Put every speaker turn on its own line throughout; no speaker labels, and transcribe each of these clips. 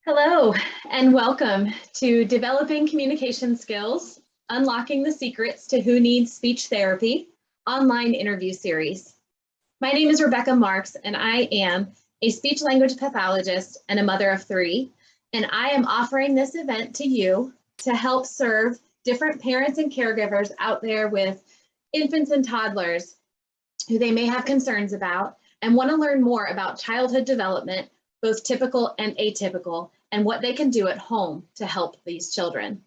Hello, and welcome to Developing Communication Skills, Unlocking the Secrets to Who Needs Speech Therapy online interview series. My name is Rebecca Marks, and I am a speech language pathologist and a mother of three, and I am offering this event to you to help serve different parents and caregivers out there with infants and toddlers who they may have concerns about and want to learn more about childhood development, both typical and atypical, and what they can do at home to help these children.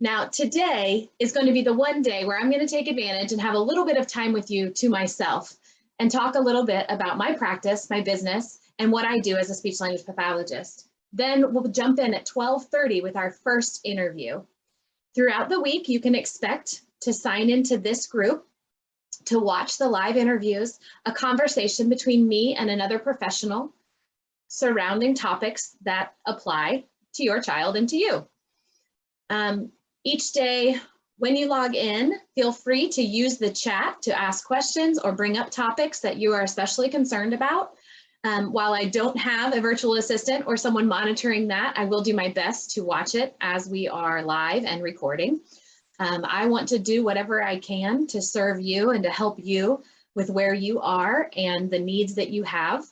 Now, today is going to be the one day where I'm going to take advantage and have a little bit of time with you to myself and talk a little bit about my practice, my business, and what I do as a speech language pathologist. Then we'll jump in at 12:30 with our first interview. Throughout the week, you can expect to sign into this group to watch the live interviews, a conversation between me and another professional surrounding topics that apply to your child and to you. Each day when you log in, feel free to use the chat to ask questions or bring up topics that you are especially concerned about. While I don't have a virtual assistant or someone monitoring that, I will do my best to watch it as we are live and recording. I want to do whatever I can to serve you and to help you with where you are and the needs that you have.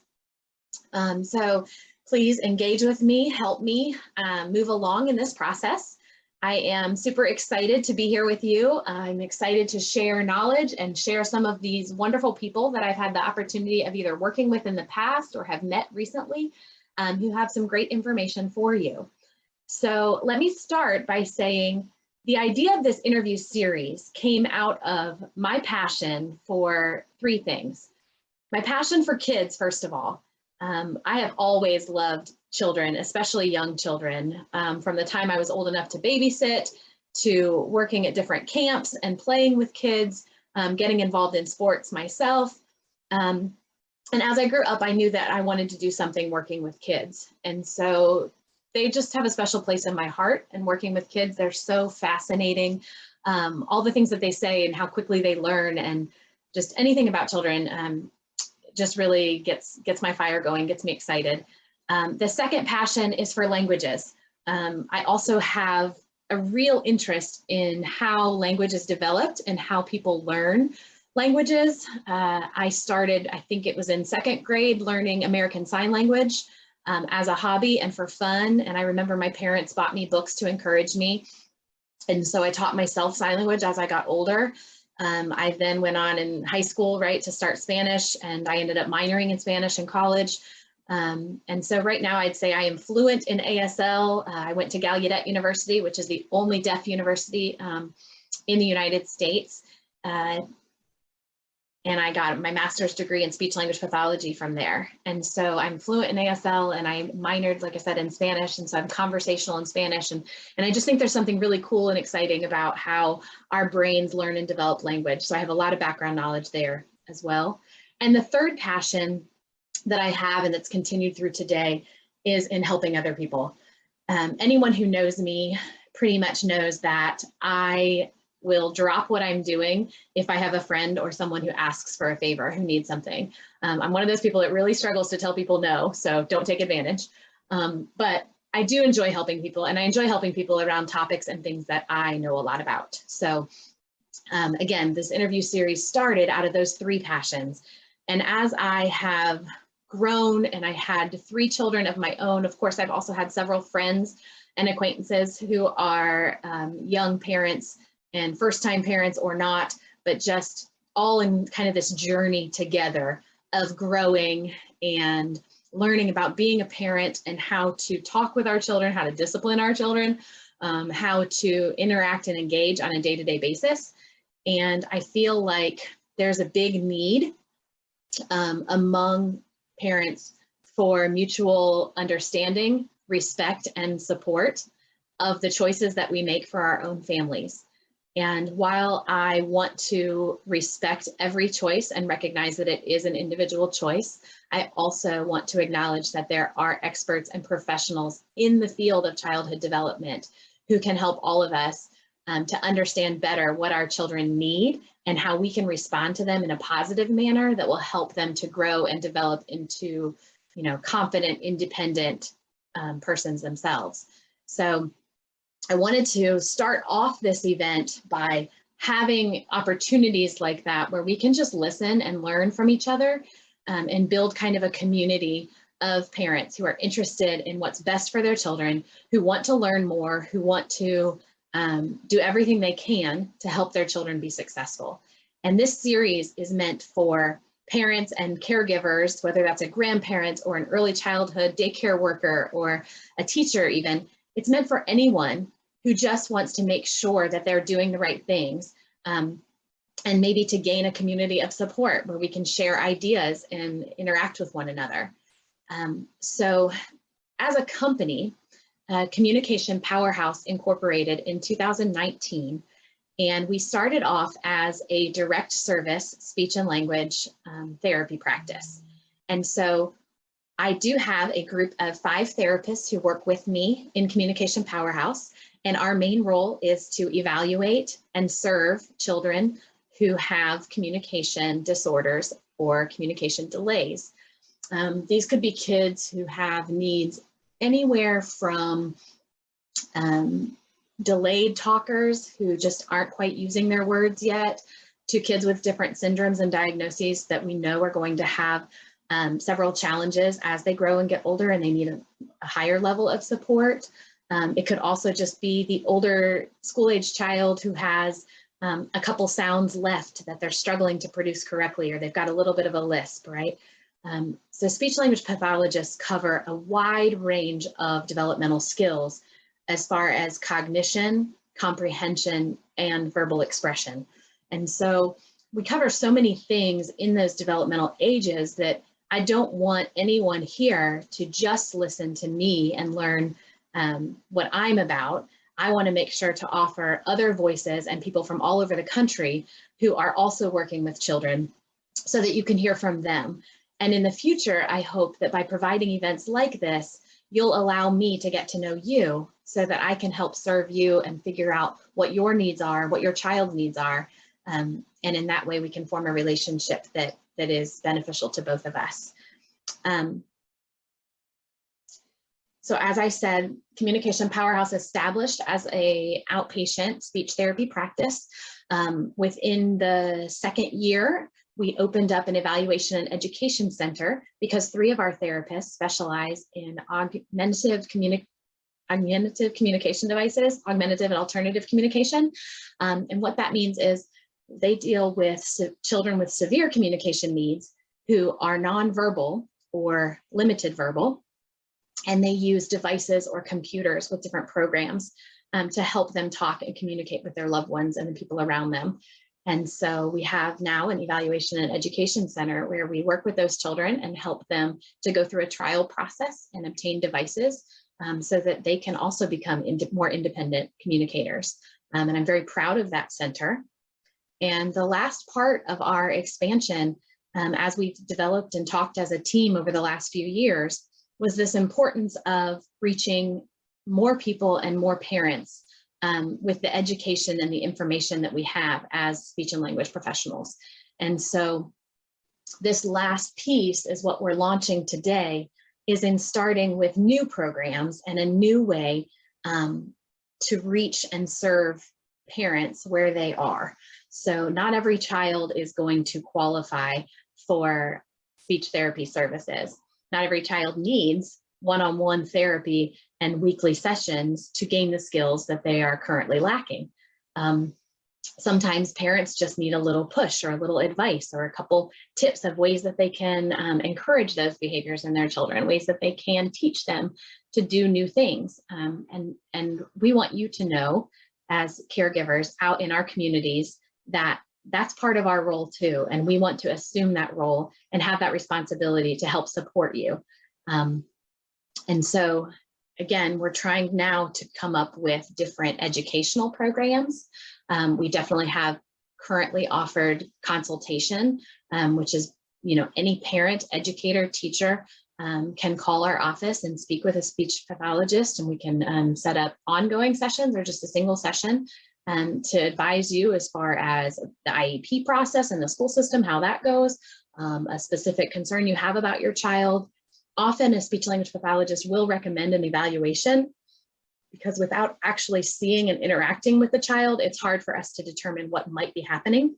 So please engage with me, help me move along in this process. I am super excited to be here with you. I'm excited to share knowledge and share some of these wonderful people that I've had the opportunity of either working with in the past or have met recently who have some great information for you. So let me start by saying the idea of this interview series came out of my passion for three things. My passion for kids, first of all. I have always loved children, especially young children, from the time I was old enough to babysit, to working at different camps and playing with kids, getting involved in sports myself. And as I grew up, I knew that I wanted to do something working with kids. And so they just have a special place in my heart, and working with kids, they're so fascinating. All the things that they say and how quickly they learn, and just anything about children just really gets my fire going, gets me excited. The second passion is for languages. I also have a real interest in how language is developed and how people learn languages. I started, I think it was in second grade, learning American Sign Language as a hobby and for fun. And I remember my parents bought me books to encourage me. And so I taught myself sign language as I got older. I then went on in high school, right, to start Spanish, and I ended up minoring in Spanish in college. And so right now I'd say I am fluent in ASL. I went to Gallaudet University, which is the only deaf university in the United States. And I got my master's degree in speech language pathology from there. And so I'm fluent in ASL, and I minored, like I said, in Spanish. And so I'm conversational in Spanish. And I just think there's something really cool and exciting about how our brains learn and develop language. So I have a lot of background knowledge there as well. And the third passion that I have, and that's continued through today, is in helping other people. Anyone who knows me pretty much knows that I will drop what I'm doing if I have a friend or someone who asks for a favor, who needs something. I'm one of those people that really struggles to tell people no, so don't take advantage. But I do enjoy helping people, and I enjoy helping people around topics and things that I know a lot about. So again, this interview series started out of those three passions. And as I have grown and I had three children of my own, of course, I've also had several friends and acquaintances who are young parents and first-time parents or not, but just all in kind of this journey together of growing and learning about being a parent and how to talk with our children, how to discipline our children, how to interact and engage on a day-to-day basis. And I feel like there's a big need among parents for mutual understanding, respect, and support of the choices that we make for our own families. And while I want to respect every choice and recognize that it is an individual choice, I also want to acknowledge that there are experts and professionals in the field of childhood development who can help all of us to understand better what our children need and how we can respond to them in a positive manner that will help them to grow and develop into, confident, independent persons themselves. So I wanted to start off this event by having opportunities like that where we can just listen and learn from each other, and build kind of a community of parents who are interested in what's best for their children, who want to learn more, who want to do everything they can to help their children be successful. And this series is meant for parents and caregivers, whether that's a grandparent or an early childhood daycare worker or a teacher even. It's meant for anyone who just wants to make sure that they're doing the right things, and maybe to gain a community of support where we can share ideas and interact with one another. So as a company, Communication Powerhouse Incorporated in 2019, and we started off as a direct service speech and language therapy practice. And so I do have a group of 5 therapists who work with me in Communication Powerhouse, and our main role is to evaluate and serve children who have communication disorders or communication delays. These could be kids who have needs anywhere from delayed talkers who just aren't quite using their words yet, to kids with different syndromes and diagnoses that we know are going to have several challenges as they grow and get older and they need a higher level of support. It could also just be the older school-age child who has a couple sounds left that they're struggling to produce correctly, or they've got a little bit of a lisp, right? So speech language pathologists cover a wide range of developmental skills as far as cognition, comprehension, and verbal expression. And so we cover so many things in those developmental ages that I don't want anyone here to just listen to me and learn what I'm about. I want to make sure to offer other voices and people from all over the country who are also working with children so that you can hear from them. And in the future, I hope that by providing events like this, you'll allow me to get to know you so that I can help serve you and figure out what your needs are, what your child's needs are. And in that way, we can form a relationship that is beneficial to both of us. So as I said, Communication Powerhouse established as an outpatient speech therapy practice. Within the second year, we opened up an evaluation and education center because 3 of our therapists specialize in augmentative communication devices, augmentative and alternative communication. And what that means is they deal with children with severe communication needs who are nonverbal or limited verbal, and they use devices or computers with different programs to help them talk and communicate with their loved ones and the people around them. And so we have now an evaluation and education center where we work with those children and help them to go through a trial process and obtain devices so that they can also become more independent communicators. And I'm very proud of that center. And the last part of our expansion, as we've developed and talked as a team over the last few years, was this importance of reaching more people and more parents with the education and the information that we have as speech and language professionals. And so this last piece is what we're launching today, is in starting with new programs and a new way to reach and serve parents where they are. So not every child is going to qualify for speech therapy services. Not every child needs one-on-one therapy and weekly sessions to gain the skills that they are currently lacking. Sometimes parents just need a little push or a little advice or a couple tips of ways that they can encourage those behaviors in their children, ways that they can teach them to do new things. And we want you to know, as caregivers out in our communities, that that's part of our role too. And we want to assume that role and have that responsibility to help support you. And so, again, we're trying now to come up with different educational programs. We definitely have currently offered consultation, which is, any parent, educator, teacher can call our office and speak with a speech pathologist, and we can set up ongoing sessions or just a single session to advise you as far as the IEP process and the school system, how that goes, a specific concern you have about your child, often a speech language pathologist will recommend an evaluation, because without actually seeing and interacting with the child, it's hard for us to determine what might be happening.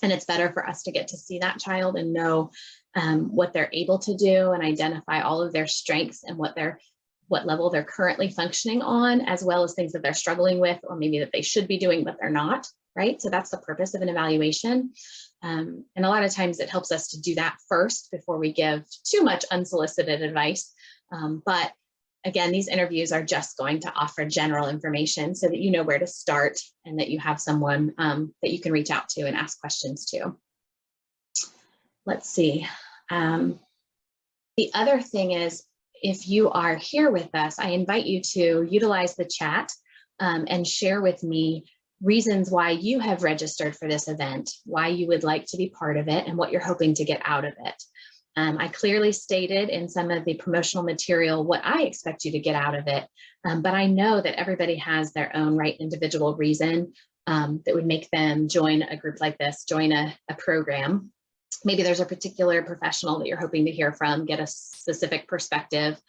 And it's better for us to get to see that child and know what they're able to do and identify all of their strengths and what level they're currently functioning on, as well as things that they're struggling with, or maybe that they should be doing, but they're not, right? So that's the purpose of an evaluation. And a lot of times it helps us to do that first before we give too much unsolicited advice. But again, these interviews are just going to offer general information so that you know where to start and that you have someone that you can reach out to and ask questions to. Let's see. The other thing is, if you are here with us, I invite you to utilize the chat and share with me reasons why you have registered for this event, why you would like to be part of it, and what you're hoping to get out of it. I clearly stated in some of the promotional material what I expect you to get out of it, but I know that everybody has their own right individual reason that would make them join a group like this, join a program. Maybe there's a particular professional that you're hoping to hear from, get a specific perspective,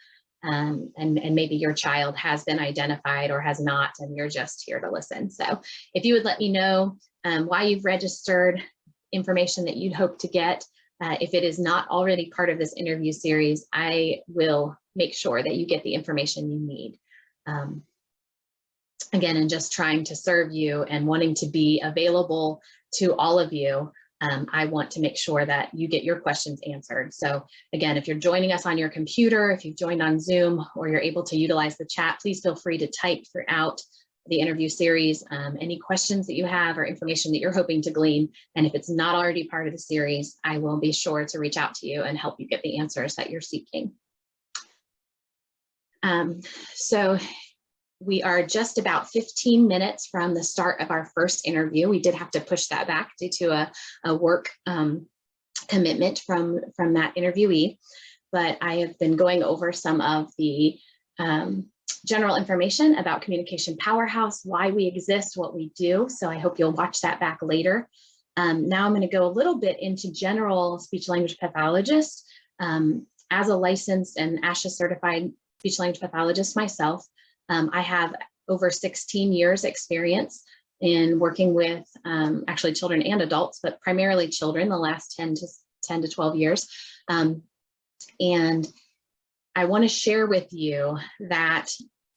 and maybe your child has been identified or has not, and you're just here to listen. So if you would let me know why you've registered, information that you'd hope to get. If it is not already part of this interview series, I will make sure that you get the information you need. Again, and just trying to serve you and wanting to be available to all of you, I want to make sure that you get your questions answered. So again, if you're joining us on your computer, if you've joined on Zoom, or you're able to utilize the chat, please feel free to type throughout the interview series any questions that you have or information that you're hoping to glean. And if it's not already part of the series, I will be sure to reach out to you and help you get the answers that you're seeking. So we are just about 15 minutes from the start of our first interview. We did have to push that back due to a work commitment from that interviewee, but I have been going over some of the general information about Communication Powerhouse, why we exist, what we do. So I hope you'll watch that back later. Now I'm going to go a little bit into general speech language pathologist. As a licensed and ASHA certified speech language pathologist myself, I have over 16 years experience in working with actually children and adults, but primarily children the last 10 to 12 years. And I want to share with you that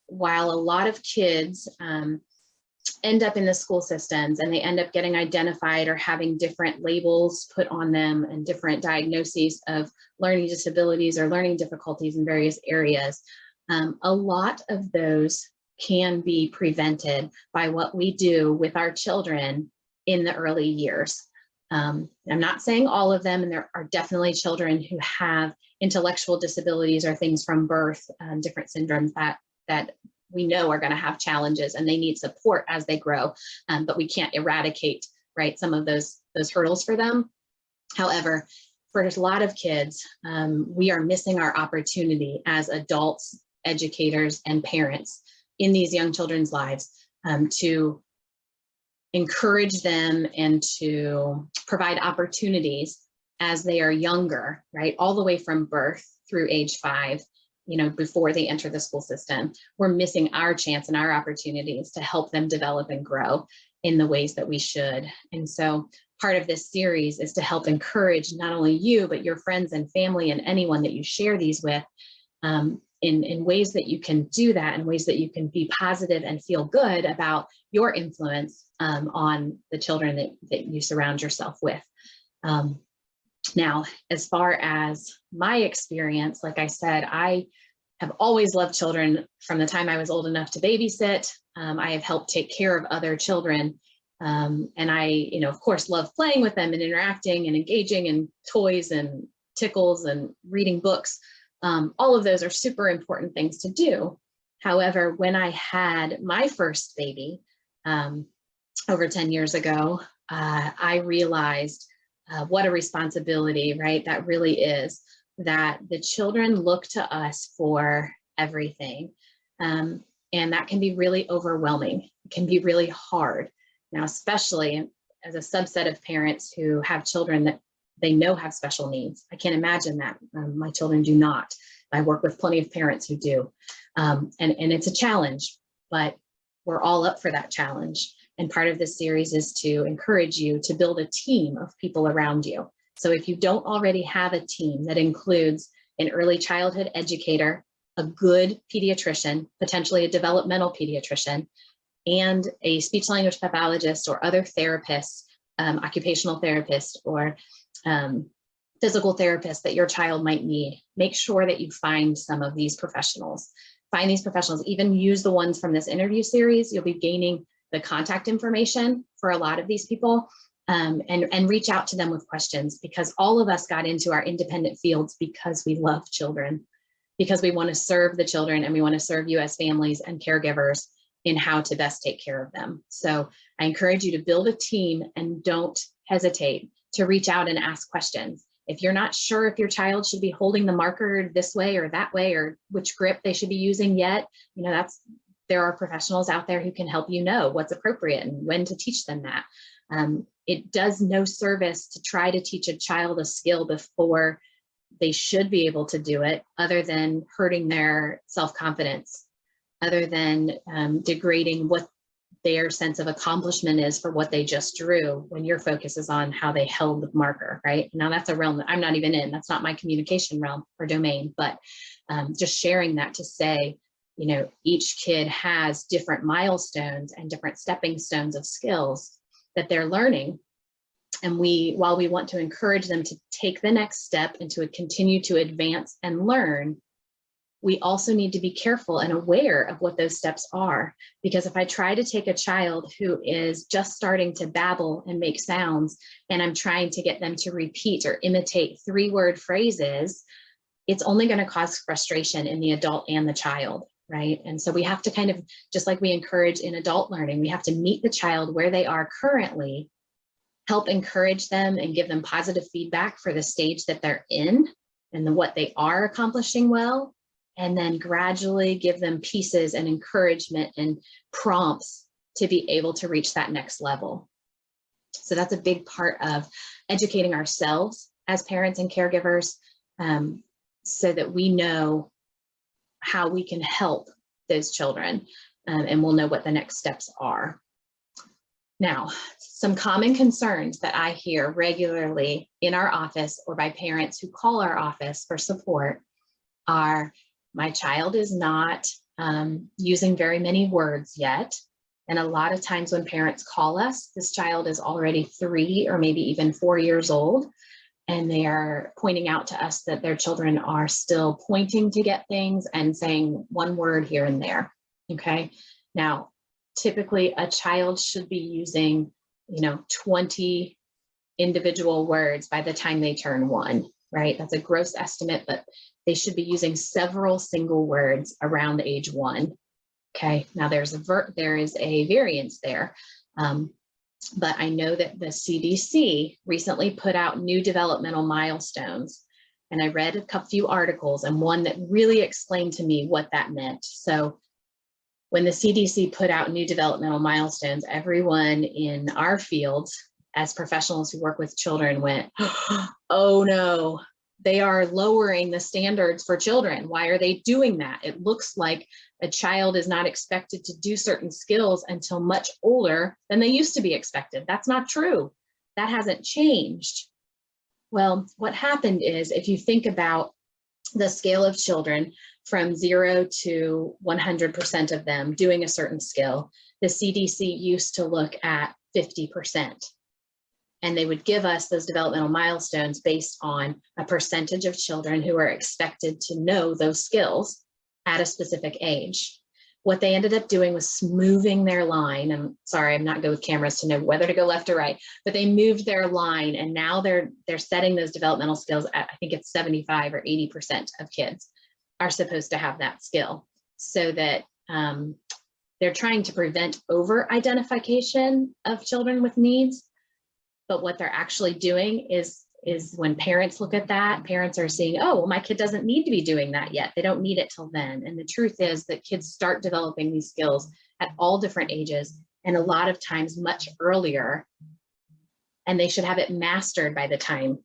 while a lot of kids end up in the school systems and they end up getting identified or having different labels put on them and different diagnoses of learning disabilities or learning difficulties in various areas, a lot of those can be prevented by what we do with our children in the early years. I'm not saying all of them, and there are definitely children who have intellectual disabilities or things from birth, different syndromes that we know are going to have challenges and they need support as they grow, but we can't eradicate, right, some of those hurdles for them. However, for a lot of kids, we are missing our opportunity as adults, educators, and parents in these young children's lives to encourage them and to provide opportunities as they are younger, right? All the way from birth through age 5, you know, before they enter the school system. We're missing our chance and our opportunities to help them develop and grow in the ways that we should. And so part of this series is to help encourage not only you, but your friends and family and anyone that you share these with in ways that you can do that, in ways that you can be positive and feel good about your influence on the children that you surround yourself with. Now, as far as my experience, like I said, I have always loved children from the time I was old enough to babysit. I have helped take care of other children. And I, you know, of course, love playing with them and interacting and engaging in toys and tickles and reading books. All of those are super important things to do. However, when I had my first baby over 10 years ago, I realized what a responsibility, right? That really is, that the children look to us for everything. And that can be really overwhelming. It can be really hard. Now, especially as a subset of parents who have children that they know have special needs. I can't imagine that. My children do not. I work with plenty of parents who do. And it's a challenge, but we're all up for that challenge. And part of this series is to encourage you to build a team of people around you. So if you don't already have a team that includes an early childhood educator, a good pediatrician, potentially a developmental pediatrician, and a speech language pathologist or other therapists, occupational therapist or physical therapist that your child might need, make sure that you find some of these professionals. Find these professionals, even use the ones from this interview series. You'll be gaining the contact information for a lot of these people, and reach out to them with questions, because all of us got into our independent fields because we love children, because we want to serve the children and we want to serve you as families and caregivers in how to best take care of them. So I encourage you to build a team and don't hesitate to reach out and ask questions. If you're not sure if your child should be holding the marker this way or that way, or which grip they should be using yet, there are professionals out there who can help you know what's appropriate and when to teach them that. It does no service to try to teach a child a skill before they should be able to do it, other than hurting their self-confidence, other than degrading what their sense of accomplishment is for what they just drew, when your focus is on how they held the marker, right? Now that's a realm that I'm not even in. That's not my communication realm or domain, but just sharing that to say, each kid has different milestones and different stepping stones of skills that they're learning. And while we want to encourage them to take the next step and to continue to advance and learn, we also need to be careful and aware of what those steps are. Because if I try to take a child who is just starting to babble and make sounds, and I'm trying to get them to repeat or imitate 3-word phrases, it's only going to cause frustration in the adult and the child, right? And so we have to kind of, just like we encourage in adult learning, we have to meet the child where they are currently, help encourage them and give them positive feedback for the stage that they're in and what they are accomplishing well, and then gradually give them pieces and encouragement and prompts to be able to reach that next level. So that's a big part of educating ourselves as parents and caregivers, so that we know how we can help those children, and we'll know what the next steps are. Now, some common concerns that I hear regularly in our office or by parents who call our office for support are, my child is not using very many words yet. And a lot of times when parents call us, this child is already 3 or maybe even 4 years old, and they are pointing out to us that their children are still pointing to get things and saying one word here and there. Okay. Now, typically a child should be using, 20 individual words by the time they turn 1, right? That's a gross estimate, but they should be using several single words around age 1. Okay. Now there is a variance there. But I know that the CDC recently put out new developmental milestones, and I read a few articles, and one that really explained to me what that meant. So when the CDC put out new developmental milestones, everyone in our fields as professionals who work with children went, oh no, they are lowering the standards for children. Why are they doing that? It looks like a child is not expected to do certain skills until much older than they used to be expected. That's not true. That hasn't changed. Well, what happened is, if you think about the scale of children from 0 to 100% of them doing a certain skill, the CDC used to look at 50%. And they would give us those developmental milestones based on a percentage of children who are expected to know those skills at a specific age. What they ended up doing was moving their line. And sorry, I'm not good with cameras to know whether to go left or right, but they moved their line, and now they're setting those developmental skills at, I think it's 75 or 80% of kids are supposed to have that skill, so that they're trying to prevent over-identification of children with needs. But what they're actually doing is when parents look at that, parents are seeing, oh, well, my kid doesn't need to be doing that yet. They don't need it till then. And the truth is that kids start developing these skills at all different ages, and a lot of times much earlier. And they should have it mastered by the time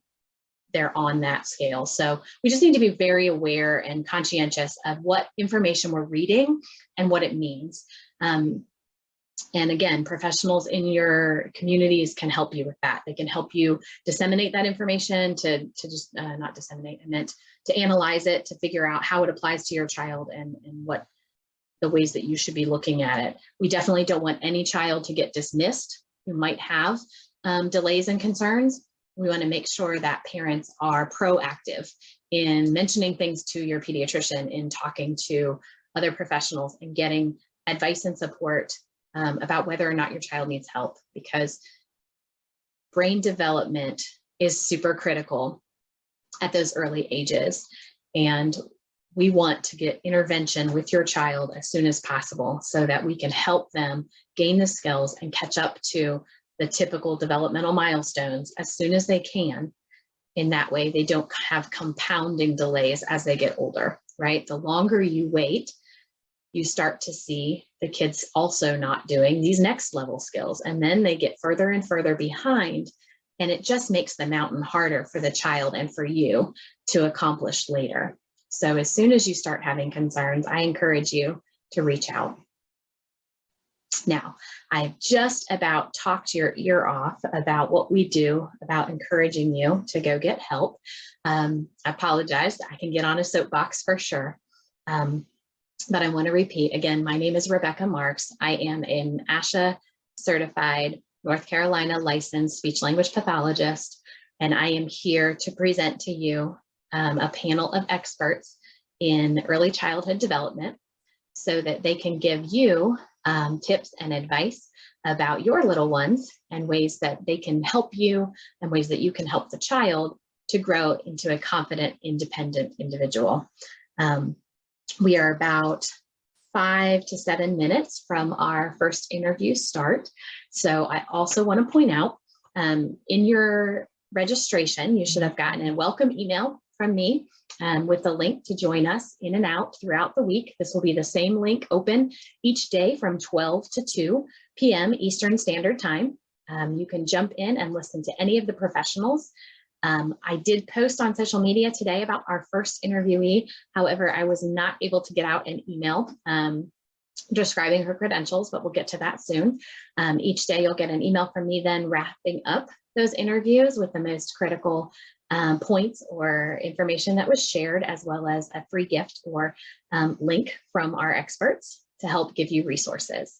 they're on that scale. So we just need to be very aware and conscientious of what information we're reading and what it means. And again, professionals in your communities can help you with that. They can help you disseminate that information to just not disseminate, I meant to analyze it, to figure out how it applies to your child and what the ways that you should be looking at it. We definitely don't want any child to get dismissed who might have delays and concerns. We want to make sure that parents are proactive in mentioning things to your pediatrician, in talking to other professionals and getting advice and support about whether or not your child needs help, because brain development is super critical at those early ages. And we want to get intervention with your child as soon as possible so that we can help them gain the skills and catch up to the typical developmental milestones as soon as they can. In that way, they don't have compounding delays as they get older, right? The longer you wait, you start to see the kids also not doing these next level skills, and then they get further and further behind, and it just makes the mountain harder for the child and for you to accomplish later. So as soon as you start having concerns, I encourage you to reach out. Now, I've just about talked your ear off about what we do about encouraging you to go get help. I apologize, I can get on a soapbox for sure. But I want to repeat again, my name is Rebecca Marks. I am an ASHA certified North Carolina licensed speech language pathologist, and I am here to present to you a panel of experts in early childhood development so that they can give you tips and advice about your little ones and ways that they can help you and ways that you can help the child to grow into a confident, independent individual. We are about 5 to 7 minutes from our first interview start. So I also want to point out in your registration, you should have gotten a welcome email from me with the link to join us in and out throughout the week. This will be the same link open each day from 12 to 2 p.m. Eastern Standard Time. You can jump in and listen to any of the professionals. I did post on social media today about our first interviewee. However, I was not able to get out an email describing her credentials, but we'll get to that soon. Each day you'll get an email from me then wrapping up those interviews with the most critical points or information that was shared, as well as a free gift or link from our experts to help give you resources.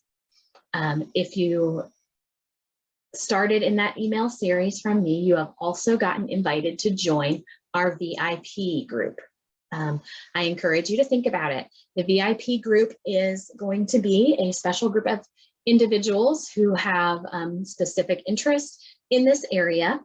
If you started in that email series from me, you have also gotten invited to join our VIP group. I encourage you to think about it. The VIP group is going to be a special group of individuals who have specific interests in this area.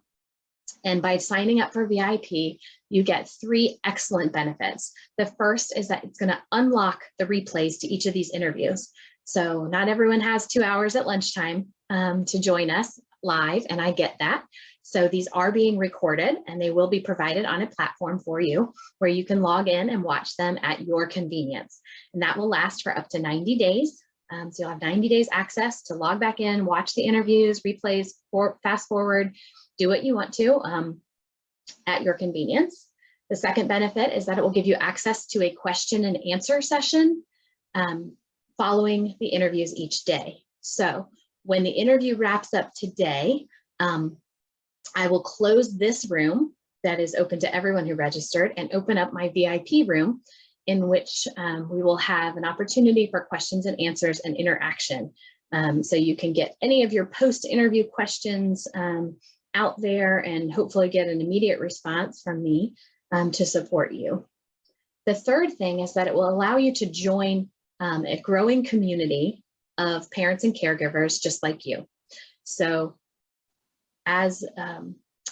And by signing up for VIP, you get 3 excellent benefits. The first is that it's going to unlock the replays to each of these interviews. So not everyone has 2 hours at lunchtime to join us live, and I get that. So these are being recorded and they will be provided on a platform for you where you can log in and watch them at your convenience. And that will last for up to 90 days. So you'll have 90 days access to log back in, watch the interviews, replays, fast forward, do what you want to at your convenience. The second benefit is that it will give you access to a question and answer session following the interviews each day. So when the interview wraps up today, I will close this room that is open to everyone who registered and open up my VIP room in which we will have an opportunity for questions and answers and interaction. So you can get any of your post-interview questions out there and hopefully get an immediate response from me to support you. The third thing is that it will allow you to join a growing community of parents and caregivers just like you. So as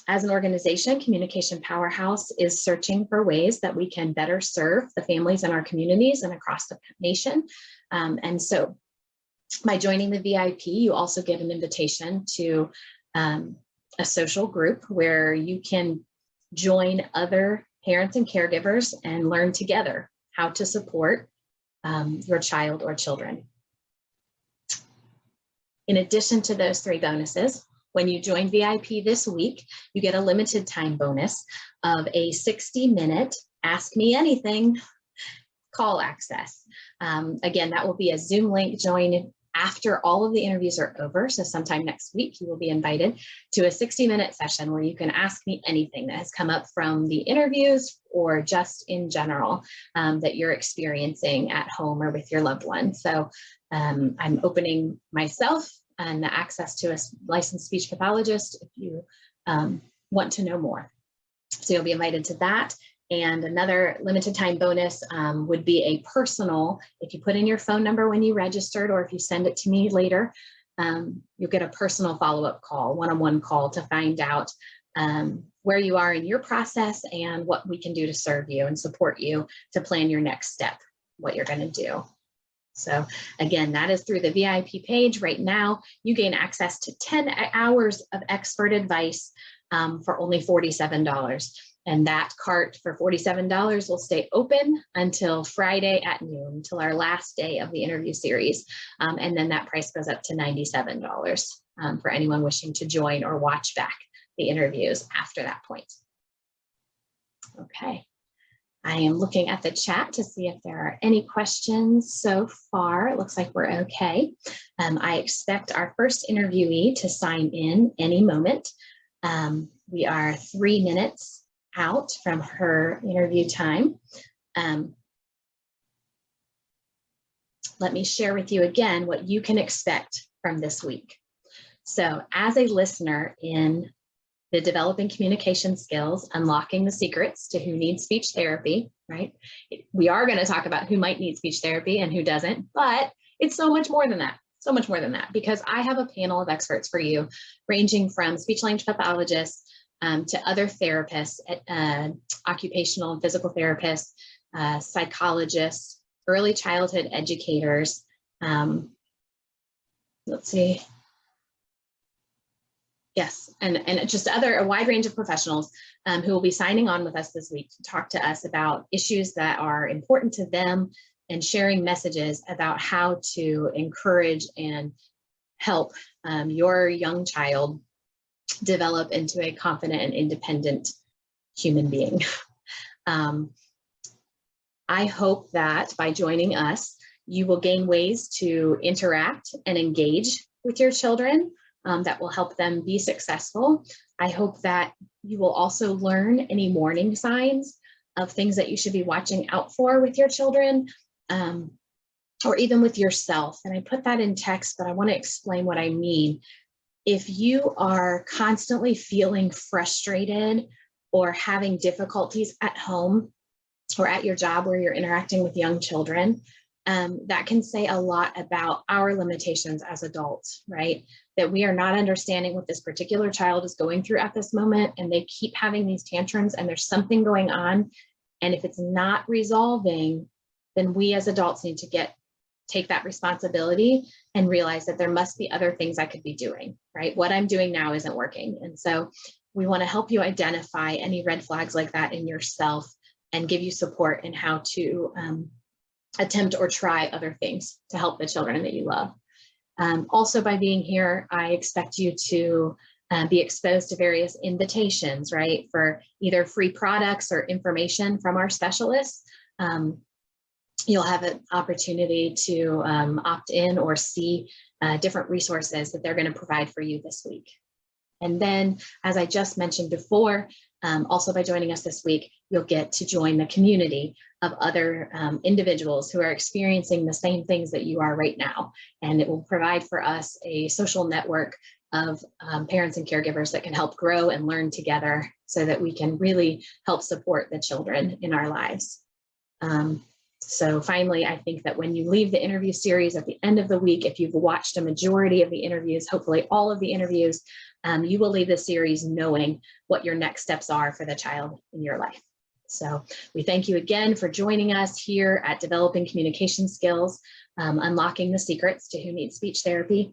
an organization, Communication Powerhouse is searching for ways that we can better serve the families in our communities and across the nation. And so by joining the VIP, you also get an invitation to a social group where you can join other parents and caregivers and learn together how to support your child or children. In addition to those 3 bonuses, When you join VIP this week, you get a limited time bonus of a 60-minute Ask Me Anything call access. Again, that will be a Zoom link. Join after all of the interviews are over. So sometime next week, you will be invited to a 60-minute session where you can ask me anything that has come up from the interviews or just in general that you're experiencing at home or with your loved one. So I'm opening myself and the access to a licensed speech pathologist if you want to know more. So you'll be invited to that. And another limited time bonus would be a personal, if you put in your phone number when you registered, or if you send it to me later, you'll get a personal follow-up call, one-on-one call to find out where you are in your process and what we can do to serve you and support you to plan your next step, what you're going to do. So again, that is through the VIP page. Right now, you gain access to 10 hours of expert advice for only $47. And that cart for $47 will stay open until Friday at noon, until our last day of the interview series. And then that price goes up to $97 for anyone wishing to join or watch back the interviews after that point. Okay. I am looking at the chat to see if there are any questions so far. It looks like we're okay. I expect our first interviewee to sign in any moment. We are 3 minutes out from her interview time. Let me share with you again what you can expect from this week. So as a listener in the Developing Communication Skills, Unlocking the Secrets to Who Needs Speech Therapy, right? We are going to talk about who might need speech therapy and who doesn't, but it's so much more than that. So much more than that, because I have a panel of experts for you, ranging from speech language pathologists to other therapists, occupational and physical therapists, psychologists, early childhood educators. Let's see. Yes, and just a wide range of professionals who will be signing on with us this week to talk to us about issues that are important to them and sharing messages about how to encourage and help your young child develop into a confident and independent human being. I hope that by joining us, you will gain ways to interact and engage with your children that will help them be successful. I hope that you will also learn any warning signs of things that you should be watching out for with your children, or even with yourself. And I put that in text, but I want to explain what I mean. If you are constantly feeling frustrated or having difficulties at home or at your job where you're interacting with young children, that can say a lot about our limitations as adults, right? That we are not understanding what this particular child is going through at this moment, and they keep having these tantrums and there's something going on. And if it's not resolving, then we as adults need to take that responsibility and realize that there must be other things I could be doing, right? What I'm doing now isn't working. And so we want to help you identify any red flags like that in yourself and give you support in how to attempt or try other things to help the children that you love. Also, by being here, I expect you to be exposed to various invitations, right? For either free products or information from our specialists. You'll have an opportunity to opt in or see different resources that they're going to provide for you this week. And then, as I just mentioned before, also by joining us this week, you'll get to join the community of other individuals who are experiencing the same things that you are right now. And it will provide for us a social network of parents and caregivers that can help grow and learn together so that we can really help support the children in our lives. So finally, I think that when you leave the interview series at the end of the week, if you've watched a majority of the interviews, hopefully all of the interviews, you will leave the series knowing what your next steps are for the child in your life. So we thank you again for joining us here at Developing Communication Skills, Unlocking the Secrets to Who Needs Speech Therapy.